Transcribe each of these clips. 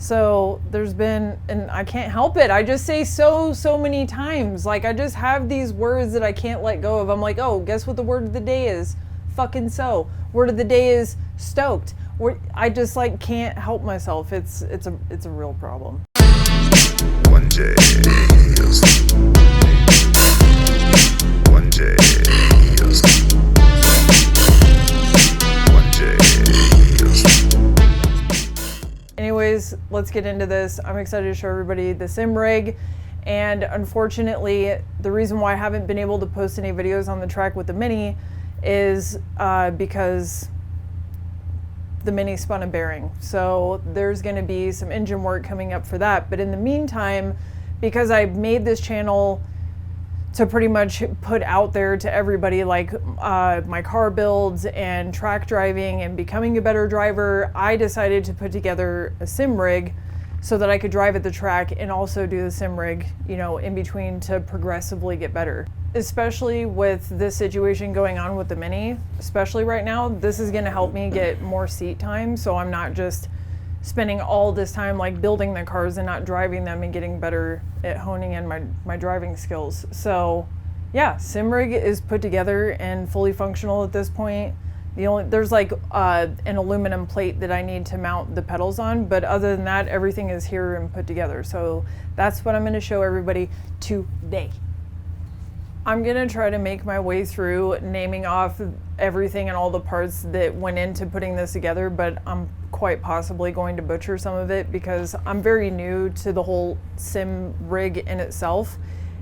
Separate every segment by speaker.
Speaker 1: So there's been, and I can't help it, I just say so many times. Like, I just have these words that I can't let go of. I'm like, oh, guess what the word of the day is? Fucking so. Word of the day is stoked. I just like can't help myself. It's a real problem.
Speaker 2: One day, one day, one day.
Speaker 1: Anyways, let's get into this. I'm excited to show everybody the sim rig. And unfortunately, the reason why I haven't been able to post any videos on the track with the Mini is because the Mini spun a bearing. So there's gonna be some engine work coming up for that. But in the meantime, because I've made this channel to pretty much put out there to everybody, like my car builds and track driving and becoming a better driver, I decided to put together a sim rig so that I could drive at the track and also do the sim rig, you know, in between to progressively get better. Especially with this situation going on with the Mini, especially right now, this is gonna help me get more seat time, so I'm not just spending all this time like building the cars and not driving them and getting better at honing in my driving skills. So yeah, sim rig is put together and fully functional at this point. There's like an aluminum plate that I need to mount the pedals on, but other than that, everything is here and put together. So that's what I'm gonna show everybody today. I'm gonna try to make my way through naming off everything and all the parts that went into putting this together, but I'm quite possibly going to butcher some of it because I'm very new to the whole sim rig in itself.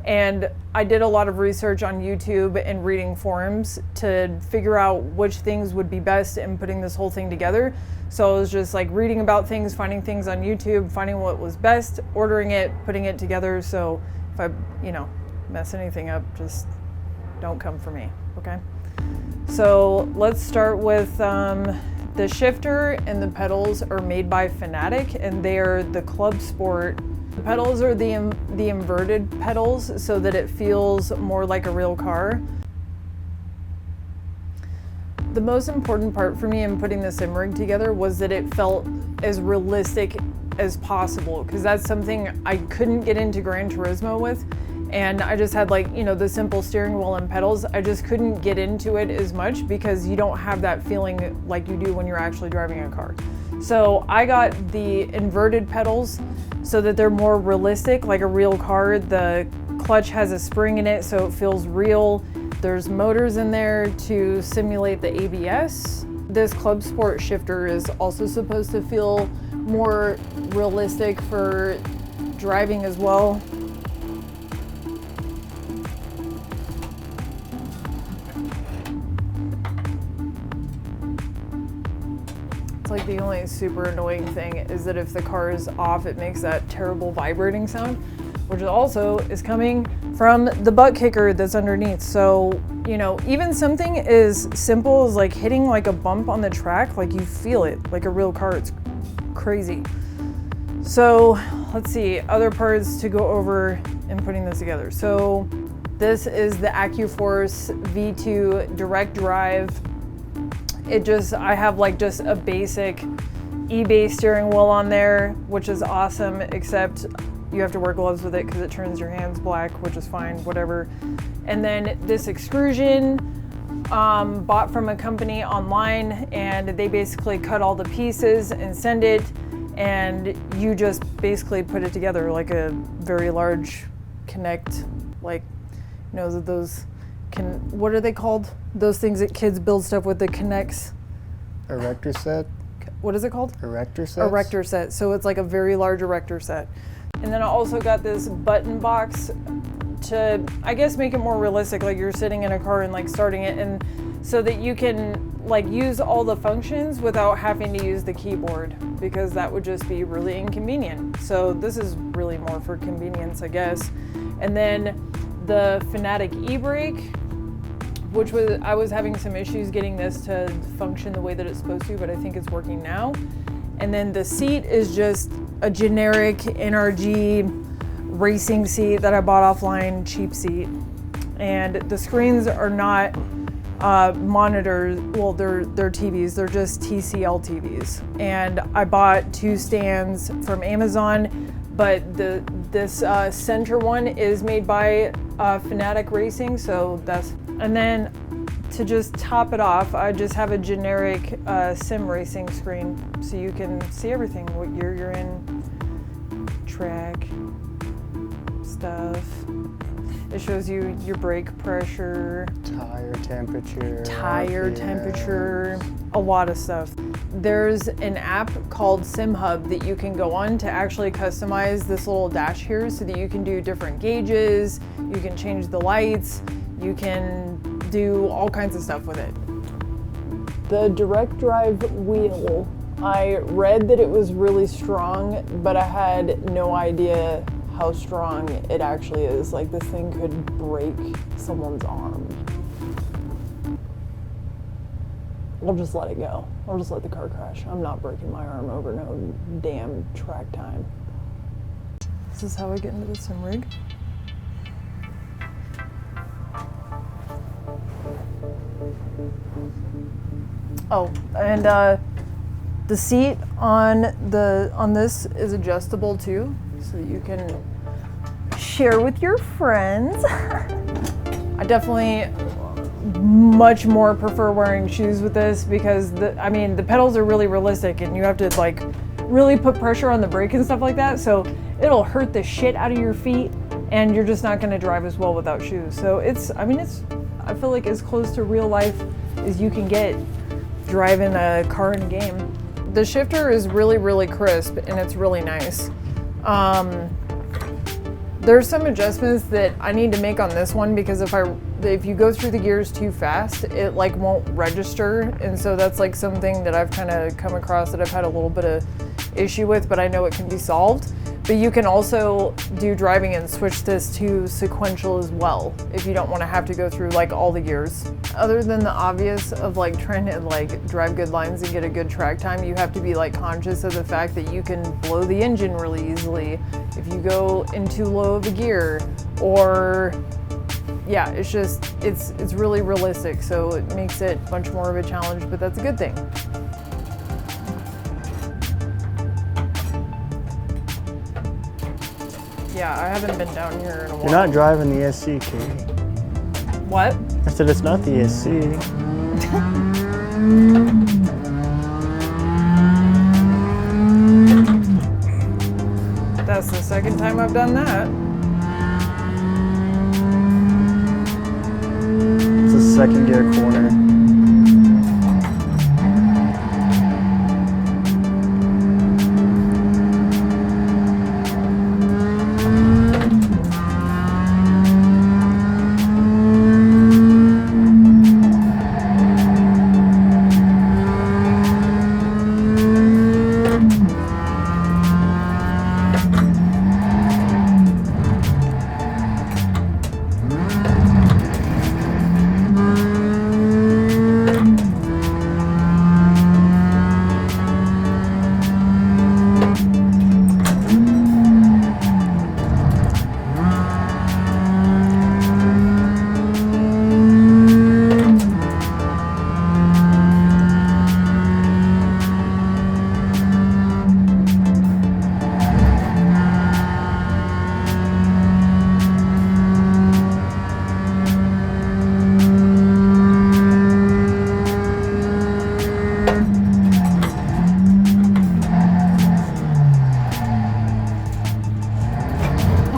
Speaker 1: And I did a lot of research on YouTube and reading forums to figure out which things would be best in putting this whole thing together. So I was just like reading about things, finding things on YouTube, finding what was best, ordering it, putting it together. So if I, you know, mess anything up, just don't come for me, okay? So let's start with the shifter and the pedals are made by Fanatec, and they are the Club Sport. The pedals are the inverted pedals so that it feels more like a real car. The most important part for me in putting the sim rig together was that it felt as realistic as possible, because that's something I couldn't get into Gran Turismo with. And I just had like, you know, the simple steering wheel and pedals. I just couldn't get into it as much because you don't have that feeling like you do when you're actually driving a car. So I got the inverted pedals so that they're more realistic, like a real car. The clutch has a spring in it, so it feels real. There's motors in there to simulate the ABS. This Club Sport shifter is also supposed to feel more realistic for driving as well. It's like the only super annoying thing is that if the car is off, it makes that terrible vibrating sound, which also is coming from the Buttkicker that's underneath. So, you know, even something as simple as like hitting like a bump on the track, like you feel it like a real car. It's crazy. So let's see, other parts to go over in putting this together. So this is the Accuforce V2 direct drive. I have like just a basic eBay steering wheel on there, which is awesome, except you have to wear gloves with it because it turns your hands black, which is fine, whatever. And then this extrusion, bought from a company online, and they basically cut all the pieces and send it, and you just basically put it together like a very large Connect, like, you know, those what are they called? Those things that kids build stuff with, the Connects.
Speaker 3: Erector set?
Speaker 1: What is it called?
Speaker 3: Erector set?
Speaker 1: Erector set. So it's like a very large erector set. And then I also got this button box to, I guess, make it more realistic, like you're sitting in a car and like starting it, and so that you can like use all the functions without having to use the keyboard, because that would just be really inconvenient. So this is really more for convenience, I guess. And then the Fanatec e-brake, which I was having some issues getting this to function the way that it's supposed to, but I think it's working now. And then the seat is just a generic NRG racing seat that I bought offline, cheap seat. And the screens are not monitors. Well, they're TVs. They're just TCL TVs. And I bought 2 stands from Amazon, but this center one is made by Fanatec Racing. So that's, and then to just top it off, I just have a generic sim racing screen, so you can see everything, what year you're in, track, stuff. It shows you your brake pressure,
Speaker 3: Tire temperature.
Speaker 1: temperature, a lot of stuff. There's an app called SimHub that you can go on to actually customize this little dash here so that you can do different gauges, you can change the lights, you can do all kinds of stuff with it. The direct drive wheel, I read that it was really strong, but I had no idea how strong it actually is. Like, this thing could break someone's arm. I'll just let it go. I'll just let the car crash. I'm not breaking my arm over no damn track time. This is how I get into the sim rig. Oh, and the seat on this is adjustable too, so that you can share with your friends. I definitely much more prefer wearing shoes with this because the pedals are really realistic and you have to like really put pressure on the brake and stuff like that, so it'll hurt the shit out of your feet and you're just not going to drive as well without shoes. So I feel like as close to real life as you can get driving a car in a game. The shifter is really, really crisp and it's really nice. There's some adjustments that I need to make on this one because if you go through the gears too fast, it like won't register, and so that's like something that I've kind of come across that I've had a little bit of issue with, but I know it can be solved. But you can also do driving and switch this to sequential as well if you don't want to have to go through like all the gears. Other than the obvious of like trying to like drive good lines and get a good track time, you have to be like conscious of the fact that you can blow the engine really easily if you go in too low of a gear, or yeah, it's really realistic, so it makes it much more of a challenge, but that's a good thing. Yeah, I haven't been down here in a while.
Speaker 3: You're not driving the SC, Katie.
Speaker 1: What?
Speaker 3: I said it's not the SC.
Speaker 1: That's the second time I've done that.
Speaker 3: It's a second gear corner.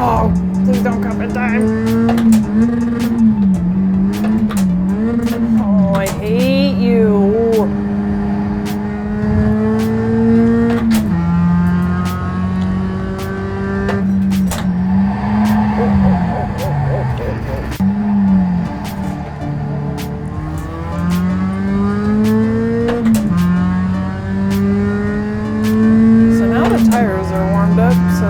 Speaker 1: Oh, please don't come in time. Oh, I hate you. So now the tires are warmed up, so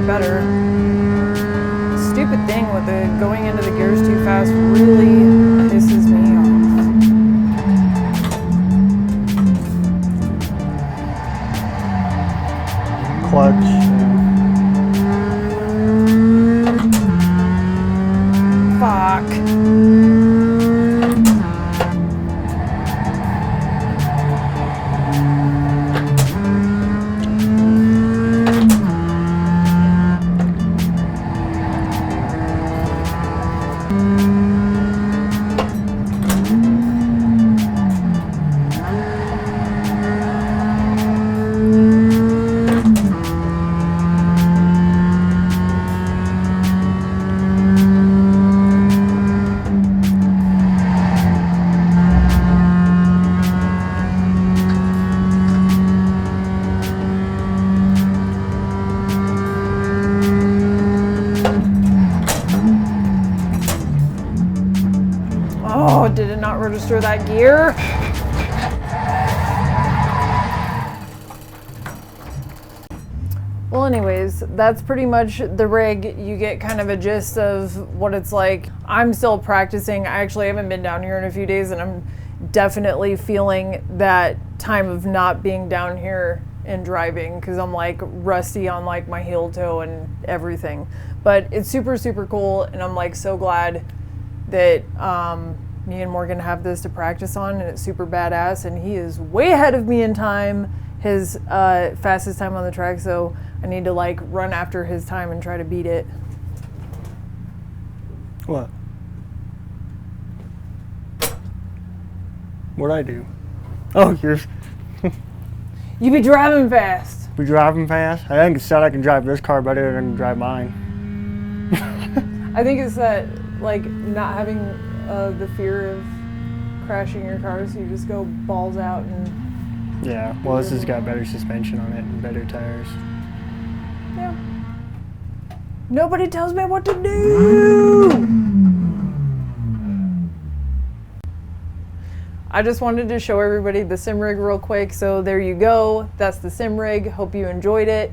Speaker 1: better. Stupid thing with the going into the gears too fast really pisses me off.
Speaker 3: Clutch.
Speaker 1: Fuck. not register that gear. Well, anyways, that's pretty much the rig. You get kind of a gist of what it's like. I'm still practicing. I actually haven't been down here in a few days, and I'm definitely feeling that time of not being down here and driving, because I'm like rusty on like my heel toe and everything. But it's super, super cool, and I'm like so glad that me and Morgan have this to practice on, and it's super badass, and he is way ahead of me in time, his fastest time on the track, so I need to like run after his time and try to beat it.
Speaker 3: What? What'd I do? Oh, you're
Speaker 1: You be driving fast.
Speaker 3: we driving fast? I think it said I can drive this car better than drive mine.
Speaker 1: I think it's that like not having the fear of crashing your car, so you just go balls out and
Speaker 3: Yeah, well, this has got better suspension on it and better tires.
Speaker 1: yeah. Nobody tells me what to do. I just wanted to show everybody the sim rig real quick, so there you go. That's the sim rig. Hope you enjoyed it.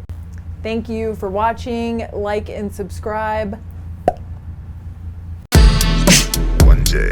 Speaker 1: Thank you for watching. Like and subscribe.
Speaker 2: One day.